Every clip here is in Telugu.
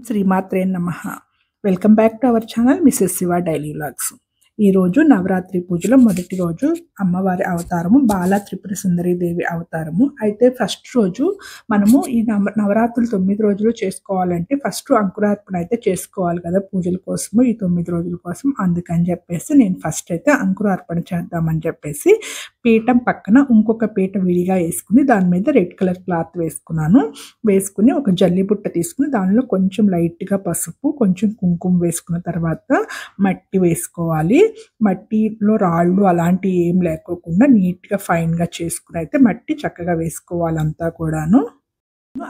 శ్రీమాత్రే నమః. Welcome back to our channel Mrs Shiva daily vlogs. ఈరోజు నవరాత్రి పూజలో మొదటి రోజు అమ్మవారి అవతారము బాలా త్రిపుర సుందరి దేవి అవతారము. అయితే ఫస్ట్ రోజు మనము ఈ నవరాత్రులు 9 రోజులు చేసుకోవాలంటే ఫస్ట్ అంకురార్పణ అయితే చేసుకోవాలి కదా పూజల కోసము, ఈ 9 రోజుల కోసం. అందుకని చెప్పేసి నేను ఫస్ట్ అయితే అంకురార్పణ చేద్దామని చెప్పేసి పీఠం పక్కన ఇంకొక పీట విడిగా వేసుకుని దాని మీద రెడ్ కలర్ క్లాత్ వేసుకుని ఒక జల్లి బుట్ట తీసుకుని దానిలో కొంచెం లైట్గా పసుపు కొంచెం కుంకుమ వేసుకున్న తర్వాత మట్టి వేసుకోవాలి. మట్టిలో రాళ్ళు అలాంటివి ఏం లేకోకుండా నీట్గా ఫైన్గా చేసుకుని అయితే మట్టి చక్కగా వేసుకోవాలి అంతా కూడాను.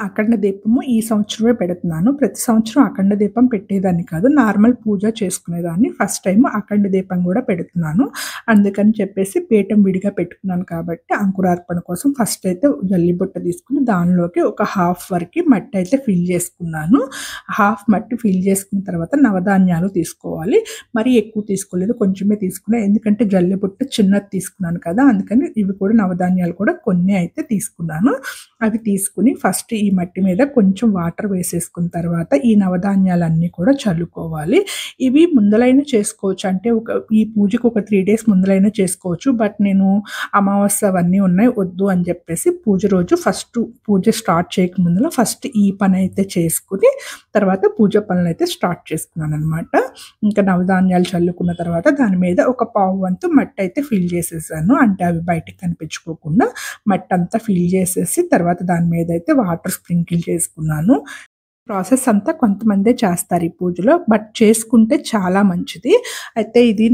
అఖండ దీపము ఈ సంవత్సరమే పెడుతున్నాను. ప్రతి సంవత్సరం అఖండ దీపం పెట్టేదాన్ని కాదు, నార్మల్ పూజ చేసుకునేదాన్ని. ఫస్ట్ టైం అఖండ దీపం కూడా పెడుతున్నాను. అందుకని చెప్పేసి పీఠం విడిగా పెట్టుకున్నాను కాబట్టి అంకురార్పణ కోసం ఫస్ట్ అయితే జల్లిబుట్ట తీసుకుని దానిలోకి ఒక హాఫ్ వరకు మట్టి అయితే ఫిల్ చేసుకున్నాను. హాఫ్ మట్టి ఫిల్ చేసుకున్న తర్వాత నవధాన్యాలు తీసుకోవాలి. మరీ ఎక్కువ తీసుకోలేదు, కొంచెమే తీసుకున్నాను. ఎందుకంటే జల్లిబుట్ట చిన్నది తీసుకున్నాను కదా, అందుకని ఇవి కూడా నవధాన్యాలు కూడా కొన్ని అయితే తీసుకున్నాను. అవి తీసుకుని ఫస్ట్ ఈ మట్టి మీద కొంచెం వాటర్ వేసేసుకున్న తర్వాత ఈ నవధాన్యాలన్నీ కూడా చల్లుకోవాలి. ఇవి ముందలైనా చేసుకోవచ్చు, అంటే ఈ పూజకు ఒక 3 days ముందలైనా చేసుకోవచ్చు. బట్ నేను అమావాస్య అవన్నీ ఉన్నాయి వద్దు అని చెప్పేసి పూజ రోజు ఫస్ట్ పూజ స్టార్ట్ చేయకముందులో ఫస్ట్ ఈ పని అయితే చేసుకుని తర్వాత పూజ పనులు అయితే స్టార్ట్ చేసుకున్నాను అనమాట. ఇంకా నవధాన్యాలు చల్లుకున్న తర్వాత దాని మీద ఒక పావు వంతు మట్టి అయితే ఫిల్ చేసేసాను, అంటే అవి బయటికి కనిపించుకోకుండా మట్టి అంతా ఫిల్ చేసేసి తర్వాత దాని మీద అయితే వాటర్ స్ప్రింకిల్ చేసుకున్నాను. ప్రాసెస్ అంతా కొంతమందే చేస్తారు ఈ పూజలో, బట్ చేసుకుంటే చాలా మంచిది. అయితే ఇది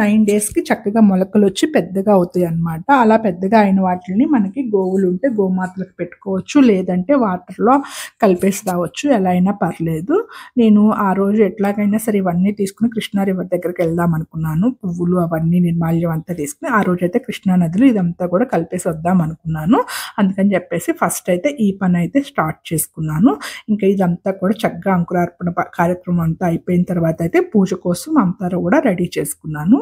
9 daysకి చక్కగా మొలకలు వచ్చి పెద్దగా అవుతాయి అన్నమాట. అలా పెద్దగా అయిన వాటిని మనకి గోవులు ఉంటే గోమాతలకు పెట్టుకోవచ్చు, లేదంటే వాటర్లో కలిపేసి రావచ్చు, ఎలా అయినా పర్లేదు. నేను ఆ రోజు ఎట్లాగైనా సరే ఇవన్నీ తీసుకుని కృష్ణా రివర్ దగ్గరికి వెళ్దాం అనుకున్నాను. పువ్వులు అవన్నీ నిర్మాల్యం అంతా తీసుకుని ఆ రోజు అయితే కృష్ణా నదిలో ఇదంతా కూడా కలిపేసి వద్దాం అనుకున్నాను. అందుకని చెప్పేసి ఫస్ట్ అయితే ఈ పని అయితే స్టార్ట్ చేసుకున్నాను. ఇంకా అంతా కూడా చక్కగా అంకురార్పణ కార్యక్రమం అంతా అయిపోయిన తర్వాత అయితే పూజ కోసం అంతా కూడా రెడీ చేసుకున్నాను.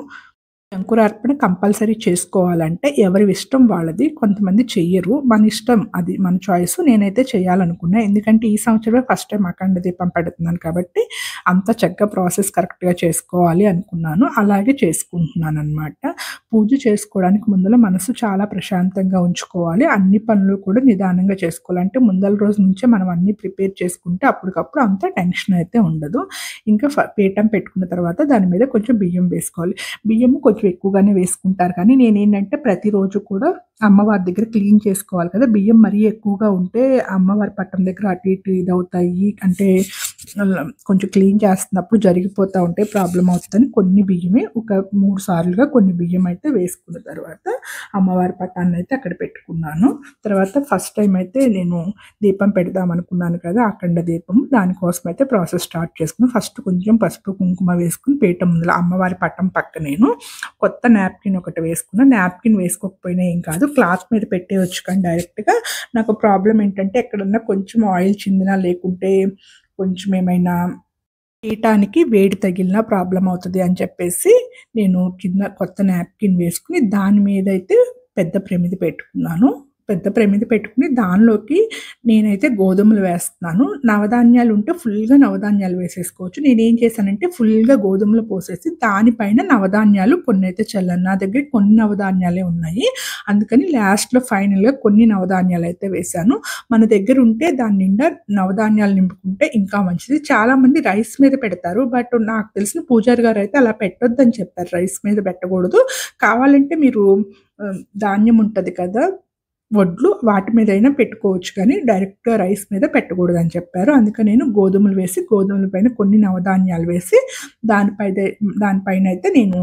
అంకురార్పణ కంపల్సరీ చేసుకోవాలంటే ఎవరి ఇష్టం వాళ్ళది, కొంతమంది చెయ్యరు, మన ఇష్టం, అది మన చాయిస్. నేనైతే చేయాలనుకున్నా, ఎందుకంటే ఈ సంవత్సరమే ఫస్ట్ టైం అఖండ దీపం పెడుతున్నాను కాబట్టి అంత చక్కగా ప్రాసెస్ కరెక్ట్గా చేసుకోవాలి అనుకున్నాను. అలాగే చేసుకుంటున్నాను అనమాట. పూజ చేసుకోవడానికి ముందర మనసు చాలా ప్రశాంతంగా ఉంచుకోవాలి. అన్ని పనులు కూడా నిదానంగా చేసుకోవాలంటే ముందల రోజు నుంచే మనం అన్ని ప్రిపేర్ చేసుకుంటే అప్పటికప్పుడు అంత టెన్షన్ అయితే ఉండదు. ఇంకా పీఠం పెట్టుకున్న తర్వాత దాని మీద కొంచెం బియ్యం వేసుకోవాలి. బియ్యము కొంచెం ఎక్కువగానే వేసుకుంటారు, కానీ నేనేంటంటే ప్రతిరోజు కూడా అమ్మవారి దగ్గర క్లీన్ చేసుకోవాలి కదా. బియ్యం మరీ ఎక్కువగా ఉంటే అమ్మవారి పట్టం దగ్గర అటు ఇటు ఇదవుతాయి, అంటే కొంచెం క్లీన్ చేస్తున్నప్పుడు జరిగిపోతూ ఉంటాయి, ప్రాబ్లం అవుతుందని కొన్ని బియ్యమే ఒక 3 సార్లుగా కొన్ని బియ్యం అయితే వేసుకున్న తర్వాత అమ్మవారి పట్టాన్ని అయితే అక్కడ పెట్టుకున్నాను. తర్వాత ఫస్ట్ టైం అయితే నేను దీపం పెడదాం అనుకున్నాను కదా అఖండ దీపం, దానికోసం అయితే ప్రాసెస్ స్టార్ట్ చేసుకుని ఫస్ట్ కొంచెం పసుపు కుంకుమ వేసుకుని పీఠం ముందర అమ్మవారి పట్టం పక్క నేను కొత్త నాప్కిన్ ఒకటి వేసుకున్నా. నాప్కిన్ వేసుకోకపోయినా ఏం కాదు, క్లాత్ మీద పెట్టేయచ్చు, కానీ డైరెక్ట్గా నాకు ప్రాబ్లం ఏంటంటే ఎక్కడన్నా కొంచెం ఆయిల్ చిందినా లేకుంటే కొంచెం ఏమైనా పీఠానికి వేడి తగిలిన ప్రాబ్లం అవుతుంది అని చెప్పేసి నేను కింద కొత్త నాప్కిన్ వేసుకుని దాని మీద అయితే పెద్ద ప్రమిది పెట్టుకున్నాను. పెద్ద ప్రమిది పెట్టుకుని దానిలోకి నేనైతే గోధుమలు వేస్తున్నాను. నవధాన్యాలు ఉంటే ఫుల్గా నవధాన్యాలు వేసేసుకోవచ్చు. నేనేం చేశానంటే ఫుల్గా గోధుమలు పోసేసి దానిపైన నవధాన్యాలు కొన్ని అయితే చల్లాను. నా దగ్గర కొన్ని నవధాన్యాలే ఉన్నాయి, అందుకని లాస్ట్లో ఫైనల్గా కొన్ని నవధాన్యాలు అయితే వేశాను. మన దగ్గర ఉంటే దాని నిండా నవధాన్యాలు నింపుకుంటే ఇంకా మంచిది. చాలామంది రైస్ మీద పెడతారు, బట్ నాకు తెలిసిన పూజారి గారు అయితే అలా పెట్టొద్దని చెప్పారు, రైస్ మీద పెట్టకూడదు. కావాలంటే మీరు ధాన్యం ఉంటుంది కదా వడ్లు, వాటి మీద అయినా పెట్టుకోవచ్చు, కానీ డైరెక్ట్గా రైస్ మీద పెట్టకూడదు అని చెప్పారు. అందుకని నేను గోధుమలు వేసి గోధుమల పైన కొన్ని నవధాన్యాలు వేసి దానిపైన అయితే నేను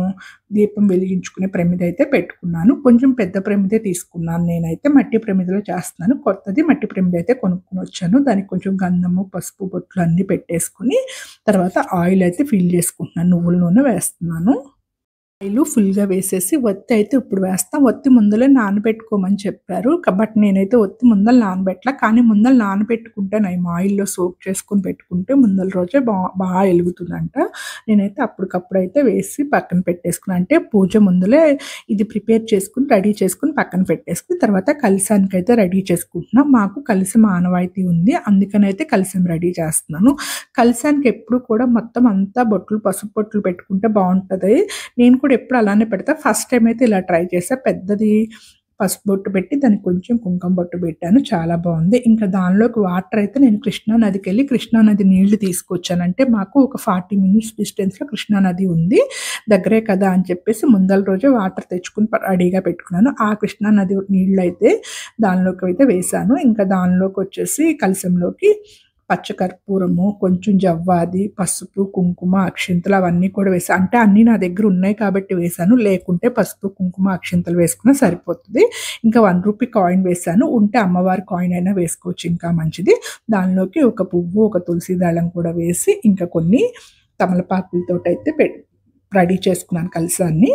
దీపం వెలిగించుకునే ప్రమిద అయితే పెట్టుకున్నాను. కొంచెం పెద్ద ప్రమిదే తీసుకున్నాను, నేనైతే మట్టి ప్రమిదలో చేస్తున్నాను. కొత్తది మట్టి ప్రమిద అయితే కొనుక్కొని వచ్చాను. దానికి కొంచెం గంధము పసుపు బొట్లు అన్నీ పెట్టేసుకుని తర్వాత ఆయిల్ అయితే ఫిల్ చేసుకుంటున్నాను, నువ్వుల నూనె వేస్తున్నాను. ఆయిలు ఫుల్‌గా వేసేసి ఒత్తి అయితే ఇప్పుడు వేస్తా. ఒత్తి ముందలే నానబెట్టుకోమని చెప్పారు. బట్ నేనైతే ఒత్తి ముందల నానబెట్టలా. కానీ ముందల నానబెట్టుకుంటే నయం ఆయిల్‌లో సోక్ చేసుకొని పెట్టుకుంటే ముందల రోజే బా ఎలుగుతుందంట. నేనైతే అప్పటికప్పుడైతే వేసి పక్కన పెట్టేసుకున్నా. అంటే పూజ ముందులే ఇది ప్రిపేర్ చేసుకొని, రెడీ చేసుకొని పక్కన పెట్టేసుకొని తర్వాత కలశానికైతే రెడీ చేసుకుంటున్నా. మాకు కలశం ఆనవాయితీ ఉంది. అందుకనైతే కలశం రెడీ చేస్తున్నాను. కలశానికి ఎప్పుడు కూడా మొత్తం అంతా బొట్లు, పసుపు బొట్లు పెట్టుకుంటే బావుంటది. నేను కూడా ఎప్పుడు అలానే పెడతా. ఫస్ట్ టైమ్ అయితే ఇలా ట్రై చేశా. పెద్దది పసుపు బొట్టు పెట్టి దానికి కొంచెం కుంకుమ బొట్టు పెట్టాను. చాలా బావుంది. ఇంకా దానిలోకి వాటర్ అయితే నేను కృష్ణా నదికెళ్ళి కృష్ణా నది నీళ్లు తీసుకొచ్చాను. అంటే మాకు ఒక 40 మినిట్స్ డిస్టెన్స్‌లో కృష్ణా నది ఉంది. దగ్గరే కదా అని చెప్పేసి ముందల రోజే వాటర్ తెచ్చుకొని రెడీగా పెట్టుకున్నాను. ఆ కృష్ణా నది నీళ్ళైతే దానిలోకి అయితే వేశాను. ఇంకా దానిలోకొచ్చేసి కలశంలోకి పచ్చకర్పూరము, కొంచెం జవ్వాది, పసుపు, కుంకుమ, అక్షింతలు అవన్నీ కూడా వేసా. అంటే అన్నీ నా దగ్గర ఉన్నాయి కాబట్టి వేశాను. లేకుంటే పసుపు, కుంకుమ, అక్షింతలు వేసుకున్నా సరిపోతది. ఇంకా రూ. 1 కాయిన్ వేశాను. ఉంటే అమ్మవారి కాయిన్ అయినా వేసుకోవచ్చు ఇంకా మంచిది. దానిలోకి ఒక పువ్వు, ఒక తులసి దళం కూడా వేసి ఇంకా కొన్ని తమలపాకులతోటైతే రెడీ చేసుకున్నాను కలశాన్ని.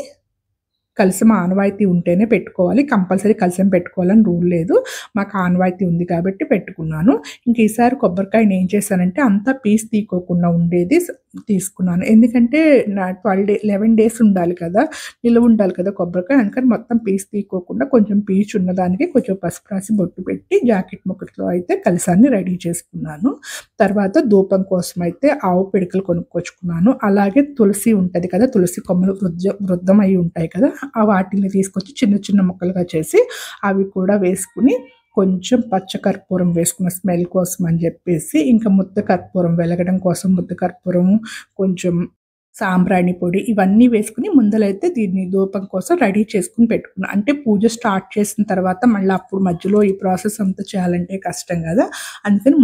కలశం ఆనవాయితీ ఉంటేనే పెట్టుకోవాలి. కంపల్సరీ కలశం పెట్టుకోవాలని రూల్ లేదు. మాకు ఆనవాయితీ ఉంది కాబట్టి పెట్టుకున్నాను. ఇంక ఈసారి కొబ్బరికాయని ఏం చేశానంటే అంతా పీస్ తీయకోకుండా ఉండేది తీసుకున్నాను. ఎందుకంటే 11 డేస్ ఉండాలి కదా! నిలువ ఉండాలి కదా కొబ్బరికాయ. అందుకని మొత్తం పీస్ తీయకోకుండా కొంచెం పీచు ఉన్నదానికి కొంచెం పసుపు రాసి బొట్టు పెట్టి జాకెట్ ముక్కతో అయితే కలశాన్ని రెడీ చేసుకున్నాను. తర్వాత ధూపం కోసం అయితే ఆవు పిడకలు కొనుక్కొచ్చుకున్నాను. అలాగే తులసి ఉంటది కదా! తులసి కొమ్మలు వృద్ధమై ఉంటాయి కదా! వాటిని తీసుకొచ్చి చిన్న చిన్న ముక్కలుగా చేసి అవి కూడా వేసుకుని కొంచెం పచ్చ కర్పూరం వేసుకున్న స్మెల్ కోసం అని చెప్పేసి ఇంకా ముద్ద కర్పూరం వెలగడం కోసం ముద్ద కర్పూరం కొంచెం సాంబ్రాణి పొడి ఇవన్నీ వేసుకుని ముందలైతే దీన్ని ధూపం కోసం రెడీ చేసుకుని పెట్టుకున్నా. అంటే పూజ స్టార్ట్ చేసిన తర్వాత మళ్ళీ అప్పుడు మధ్యలో ఈ ప్రాసెస్ అంతా చేయాలంటే కష్టం కదా! అందుకని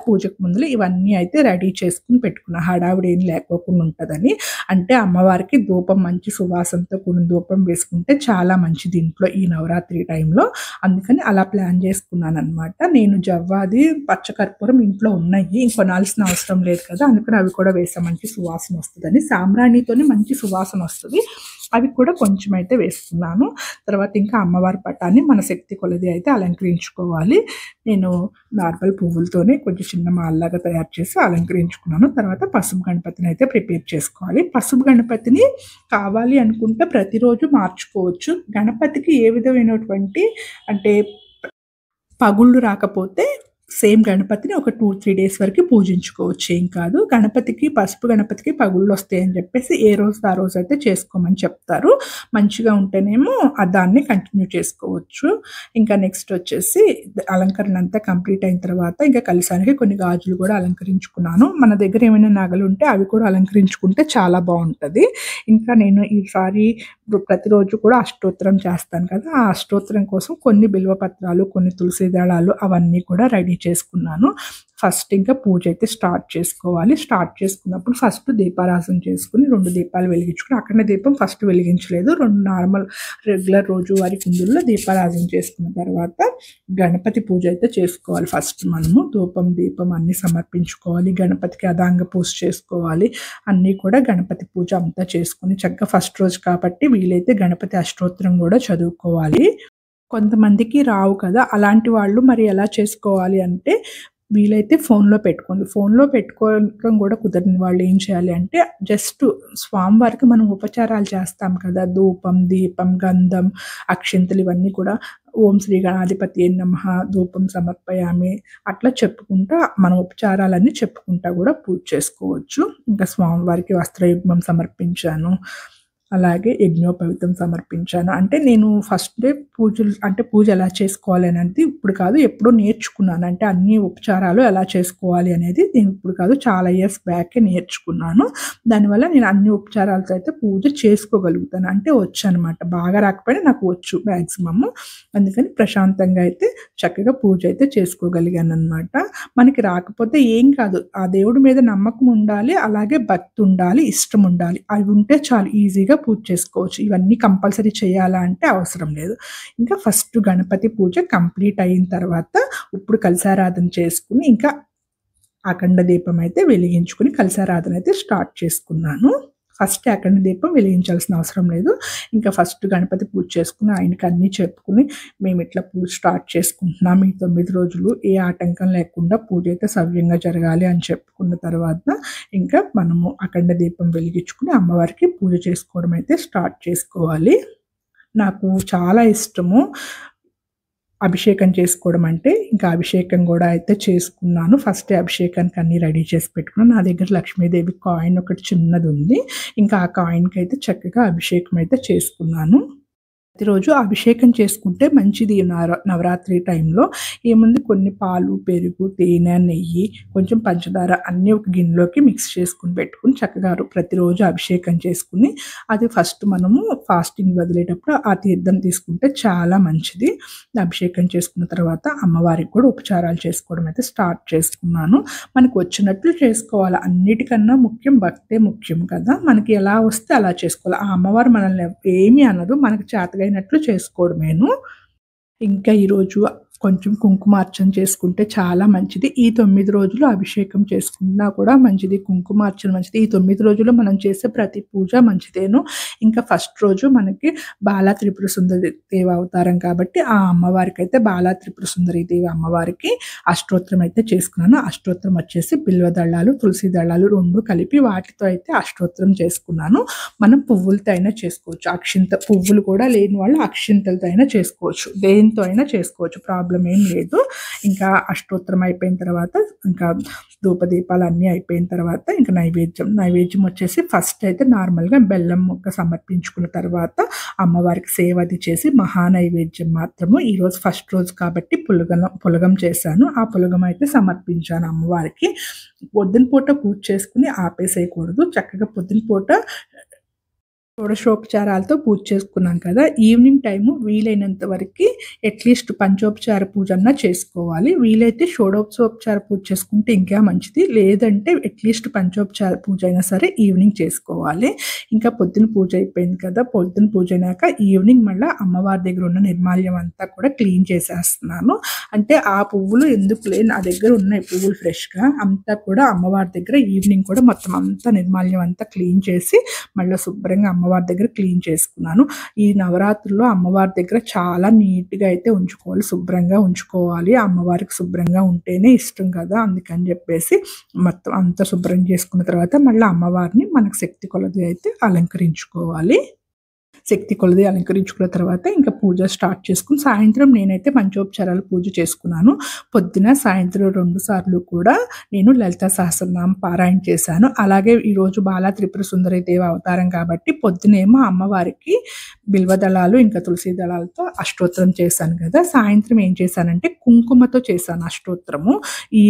పూజకు ముందల ఇవన్నీ అయితే రెడీ చేసుకుని పెట్టుకున్నా. హడావిడి ఏం లేకోకుండా ఉంటదని. అంటే అమ్మవారికి ధూపం మంచి సువాసనతో కూడిన ధూపం వేసుకుంటే చాలా మంచిది ఇంట్లో ఈ నవరాత్రి టైంలో. అందుకని అలా ప్లాన్ చేసుకున్నాననమాట. నేను జవ్వాది, పచ్చకర్పూరం ఇంట్లో ఉన్నాయి. కొనాల్సిన అవసరం లేదు కదా! అందుకని అవి కూడా వేసా మంచి సువాసన వస్తదని. సాంబ్రాణితోనే మంచి సువాసన వస్తది. అవి కూడా కొంచెం అయితే వేసుకున్నాను. తర్వాత ఇంకా అమ్మవారి పటాన్ని మన శక్తి కొలది అయితే అలంకరించుకోవాలి. నేను నార్మల్ పువ్వులతోనే కొంచెం చిన్న మాలలాగా తయారు చేసి అలంకరించుకున్నాను. తర్వాత పసుపు గణపతిని అయితే ప్రిపేర్ చేసుకోవాలి. పసుపు గణపతిని కావాలి అనుకుంటే ప్రతిరోజు మార్చుకోవచ్చు. గణపతికి ఏ విధమైనటువంటి అంటే పగుళ్ళు రాకపోతే సేమ్ గణపతిని ఒక 2-3 డేస్ వరకు పూజించుకోవచ్చు. ఏం కాదు. పసుపు గణపతికి పగుళ్ళు వస్తాయని చెప్పేసి ఏ రోజు ఆ రోజు అయితే చేసుకోమని చెప్తారు. మంచిగా ఉంటేనేమో దాన్ని కంటిన్యూ చేసుకోవచ్చు. ఇంకా నెక్స్ట్ వచ్చేసి అలంకరణ అంతా కంప్లీట్ అయిన తర్వాత ఇంకా కలశానికి కొన్ని గాజులు కూడా అలంకరించుకున్నాను. మన దగ్గర ఏమైనా నగలు ఉంటే అవి కూడా అలంకరించుకుంటే చాలా బాగుంటది. ఇంకా నేను ఈసారి ప్రతిరోజు కూడా అష్టోత్తరం చేస్తాను కదా! ఆ అష్టోత్తరం కోసం కొన్ని బిల్వపత్రాలు, కొన్ని తులసి దళాలు అవన్నీ కూడా రెడీ చేసుకున్నాను. ఫస్ట్ ఇంకా పూజ అయితే స్టార్ట్ చేసుకోవాలి. స్టార్ట్ చేసుకున్నప్పుడు ఫస్ట్ దీపారాధన చేసుకుని 2 దీపాలు వెలిగించుకుని అఖండ దీపం ఫస్ట్ వెలిగించలేదు. 2 నార్మల్ రెగ్యులర్ రోజువారీ కుందుల్లో దీపారాధన చేసుకున్న తర్వాత గణపతి పూజ అయితే చేసుకోవాలి. ఫస్ట్ మనము ధూపం, దీపం అన్నీ సమర్పించుకోవాలి. గణపతికి అదాంగ పూజ చేసుకోవాలి. అన్నీ కూడా గణపతి పూజ అంతా చేసుకొని చక్కగా ఫస్ట్ రోజు కాబట్టి వీలైతే గణపతి అష్టోత్తరం కూడా చదువుకోవాలి. కొంతమందికి రావు కదా! అలాంటి వాళ్ళు మరి ఎలా చేసుకోవాలి అంటే వీలైతే ఫోన్‌లో పెట్టుకోండి. ఫోన్‌లో పెట్టుకోవడం కూడా కుదరని వాళ్ళు ఏం చేయాలి అంటే జస్ట్ స్వామివారికి మనం ఉపచారాలు చేస్తాం కదా! ధూపం, దీపం, గంధం, అక్షింతలు ఇవన్నీ కూడా ఓం శ్రీ గణాధిపతియే నమః ధూపం సమర్పయామి అట్లా చెప్పుకుంటా మన ఉపచారాలన్నీ చెప్పుకుంటా కూడా పూజ చేసుకోవచ్చు. ఇంకా స్వామివారికి వస్త్రయుగ్మం సమర్పించాను. అలాగే యజ్ఞోపవీతం సమర్పించాను. అంటే నేను ఫస్ట్ డే పూజ ఎలా చేసుకోవాలి అనేది ఇప్పుడు కాదు ఎప్పుడో నేర్చుకున్నాను. అంటే అన్ని ఉపచారాలు ఎలా చేసుకోవాలి అనేది నేను ఇప్పుడు కాదు చాలా ఇయర్స్ బ్యాకే నేర్చుకున్నాను. దానివల్ల నేను అన్ని ఉపచారాలతో అయితే పూజ చేసుకోగలుగుతాను. అంటే వచ్చనమాట. బాగా రాకపోయినా నాకు వచ్చు మ్యాక్సిమమ్. అందుకని ప్రశాంతంగా అయితే చక్కగా పూజ అయితే చేసుకోగలిగాననమాట. మనకి రాకపోతే ఏం కాదు. ఆ దేవుడి మీద నమ్మకం ఉండాలి. అలాగే భక్తి ఉండాలి. ఇష్టం ఉండాలి. అవి ఉంటే చాలు ఈజీగా పూజ చేసుకోవచ్చు. ఇవన్నీ కంపల్సరీ చేయాలా అంటే అవసరం లేదు. ఇంకా ఫస్ట్ గణపతి పూజ కంప్లీట్ అయిన తర్వాత ఇప్పుడు కలశారాధన చేసుకుని ఇంకా అఖండ దీపం అయితే వెలిగించుకుని కలశారాధన అయితే స్టార్ట్ చేసుకున్నాను. ఫస్ట్ అఖండ దీపం వెలిగించాల్సిన అవసరం లేదు. ఇంకా ఫస్ట్ గణపతి పూజ చేసుకుని ఆయనకి అన్నీ చెప్పుకుని మేము ఇట్లా పూజ స్టార్ట్ చేసుకుంటున్నాం. ఈ 9 రోజులు ఏ ఆటంకం లేకుండా పూజ అయితే సవ్యంగా జరగాలి అని చెప్పుకున్న తర్వాత ఇంకా మనము అఖండ దీపం వెలిగించుకుని అమ్మవారికి పూజ చేసుకోవడం అయితే స్టార్ట్ చేసుకోవాలి. నాకు చాలా ఇష్టము అభిషేకం చేసుకోవడం అంటే. ఇంకా అభిషేకం కూడా అయితే చేసుకున్నాను. ఫస్ట్ అభిషేకానికి అన్నీ రెడీ చేసి పెట్టుకున్నాను. నా దగ్గర లక్ష్మీదేవి కాయిన్ ఒకటి చిన్నది ఉంది. ఇంకా ఆ కాయిన్కి అయితే చక్కగా అభిషేకం అయితే చేసుకున్నాను. ప్రతిరోజు అభిషేకం చేసుకుంటే మంచిది. నవరాత్రి టైంలో ఏముంది, కొన్ని పాలు, పెరుగు, తేనె, నెయ్యి, కొంచెం పంచదార అన్నీ ఒక గిన్నెలోకి మిక్స్ చేసుకుని పెట్టుకుని చక్కగా ప్రతిరోజు అభిషేకం చేసుకుని అది ఫస్ట్ మనము ఫాస్టింగ్ వదిలేటప్పుడు ఆ తీర్థం తీసుకుంటే చాలా మంచిది. అభిషేకం చేసుకున్న తర్వాత అమ్మవారికి కూడా ఉపచారాలు చేసుకోవడం అయితే స్టార్ట్ చేసుకున్నాను. మనకు వచ్చినట్లు చేసుకోవాలి. అన్నిటికన్నా ముఖ్యం భక్తే ముఖ్యం కదా. మనకి ఎలా వస్తే అలా చేసుకోవాలి. ఆ అమ్మవారు మనల్ని ఏమీ అనదు, మనకు చేతగా అయినట్లు చేసుకోవడమేను. ఇంకా ఈరోజు కొంచెం కుంకుమార్చన చేసుకుంటే చాలా మంచిది. ఈ 9 రోజులు అభిషేకం చేసుకున్నా కూడా మంచిది, కుంకుమార్చన మంచిది. ఈ 9 రోజులు మనం చేసే ప్రతి పూజ మంచిదేను. ఇంకా ఫస్ట్ రోజు మనకి బాలా త్రిపుర సుందరి దేవి అవతారం కాబట్టి ఆ అమ్మవారికి అయితే బాలా త్రిపుర సుందరి దేవి అమ్మవారికి అష్టోత్తరం అయితే చేసుకున్నాను. అష్టోత్తరం వచ్చేసి బిల్వ దళాలు, తులసి దళాలు 2 కలిపి వాటితో అయితే అష్టోత్తరం చేసుకున్నాను. మనం పువ్వులతో అయినా చేసుకోవచ్చు. పువ్వులు కూడా లేని వాళ్ళు అక్షింతలతో అయినా చేసుకోవచ్చు, దేనితో అయినా చేసుకోవచ్చు, ప్రాబ్లం ఏం లేదు. ఇంకా అష్టోత్తరం అయిపోయిన తర్వాత ఇంకా ధూపదీపాలు అన్నీ అయిపోయిన తర్వాత ఇంకా నైవేద్యం వచ్చేసి ఫస్ట్ అయితే నార్మల్గా బెల్లం ముక్క సమర్పించుకున్న తర్వాత అమ్మవారికి సేవ అది చేసి మహానైవేద్యం మాత్రము ఈరోజు ఫస్ట్ రోజు కాబట్టి పులగం చేశాను. ఆ పులగం అయితే సమర్పించాను అమ్మవారికి. పొద్దున పూట పూజ చేసుకుని ఆపేసేయకూడదు. చక్కగా పొద్దున పూట షోడశోపచారాలతో పూజ చేసుకున్నాం కదా, ఈవినింగ్ టైము వీలైనంత వరకు అట్లీస్ట్ పంచోపచార పూజ అన్నా చేసుకోవాలి. వీలైతే షోడశోపచార పూజ చేసుకుంటే ఇంకా మంచిది. లేదంటే అట్లీస్ట్ పంచోపచార పూజ అయినా సరే ఈవినింగ్ చేసుకోవాలి. ఇంకా పొద్దున పూజ అయిపోయింది కదా, పొద్దున పూజ అయినాక ఈవినింగ్ మళ్ళీ అమ్మవారి దగ్గర ఉన్న నిర్మాల్యం అంతా కూడా క్లీన్ చేసేస్తున్నాను. అంటే ఆ పువ్వులు ఎందుకు నా దగ్గర ఉన్నాయి పువ్వులు ఫ్రెష్గా అంతా కూడా అమ్మవారి దగ్గర ఈవినింగ్ కూడా మొత్తం అంతా నిర్మాల్యం అంతా క్లీన్ చేసి మళ్ళీ శుభ్రంగా అమ్మవారి దగ్గర క్లీన్ చేసుకున్నాను. ఈ నవరాత్రుల్లో అమ్మవారి దగ్గర చాలా నీట్గా అయితే ఉంచుకోవాలి, శుభ్రంగా ఉంచుకోవాలి. అమ్మవారికి శుభ్రంగా ఉంటేనే ఇష్టం కదా, అందుకని చెప్పేసి మొత్తం అంతా శుభ్రం చేసుకున్న తర్వాత మళ్ళీ అమ్మవారిని మనకు శక్తి కొలది అయితే అలంకరించుకోవాలి. శక్తి కొలది అలంకరించుకున్న తర్వాత ఇంకా పూజ స్టార్ట్ చేసుకుని సాయంత్రం నేనైతే పంచోపచారాలు పూజ చేసుకున్నాను. పొద్దున సాయంత్రం 2 సార్లు కూడా నేను లలితా సహస్రనామం పారాయణ చేశాను. అలాగే ఈరోజు బాలా త్రిపుర సుందరి దేవి అవతారం కాబట్టి పొద్దునేమో అమ్మవారికి బిల్వదళాలు ఇంకా తులసి దళాలతో అష్టోత్తరం చేశాను కదా, సాయంత్రం ఏం చేశానంటే కుంకుమతో చేశాను అష్టోత్తరము. ఈ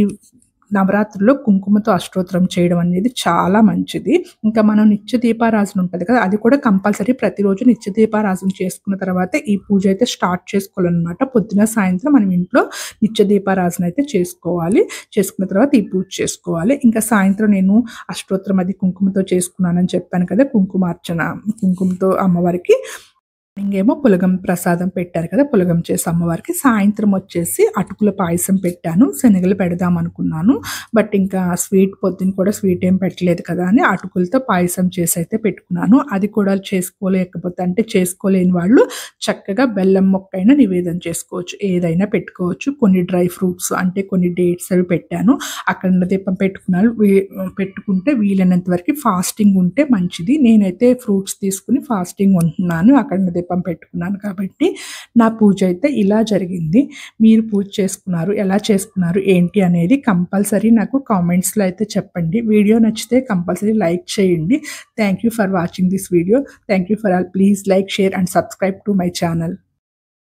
నవరాత్రుల్లో కుంకుమతో అష్టోత్తరం చేయడం అనేది చాలా మంచిది. ఇంకా మనం నిత్య దీపారాజన ఉంటుంది కదా, అది కూడా కంపల్సరీ ప్రతిరోజు నిత్య దీపారాజన చేసుకున్న తర్వాత ఈ పూజ అయితే స్టార్ట్ చేసుకోవాలన్నమాట. పొద్దున సాయంత్రం మనం ఇంట్లో నిత్య దీపారాజన అయితే చేసుకోవాలి. చేసుకున్న తర్వాత ఈ పూజ చేసుకోవాలి. ఇంకా సాయంత్రం నేను అష్టోత్తరం అది కుంకుమతో చేసుకున్నానని చెప్పాను కదా, కుంకుమతో అమ్మవారికి ఇంకేమో పులగం ప్రసాదం పెట్టారు కదా, పులగం చేసి అమ్మవారికి. సాయంత్రం వచ్చేసి అటుకుల పాయసం పెట్టాను. శనగలు పెడదాం అనుకున్నాను, బట్ ఇంకా పొద్దున కూడా స్వీట్ ఏం పెట్టలేదు కదా అని అటుకులతో పాయసం చేసి అయితే పెట్టుకున్నాను. అది కూడా చేసుకోలేని వాళ్ళు చక్కగా బెల్లం మొక్కైనా నివేదన చేసుకోవచ్చు, ఏదైనా పెట్టుకోవచ్చు. కొన్ని డ్రై ఫ్రూట్స్ అంటే కొన్ని డేట్స్ అవి పెట్టాను. అఖండ దీపం పెట్టుకుంటే వీలైనంత వరకు ఫాస్టింగ్ ఉంటే మంచిది. నేనైతే ఫ్రూట్స్ తీసుకుని ఫాస్టింగ్ ఉంటున్నాను, అఖండ దీపం పెట్టుకున్నాను కాబట్టి నా పూజ అయితే ఇలా జరిగింది. మీరు పూజ చేసుకున్నారు, ఎలా చేసుకున్నారు ఏంటి అనేది కంపల్సరీ నాకు కామెంట్స్లో అయితే చెప్పండి. వీడియో నచ్చితే కంపల్సరీ లైక్ చేయండి. Thank you for watching this video. Thank you for all. Please like, share and subscribe to my channel.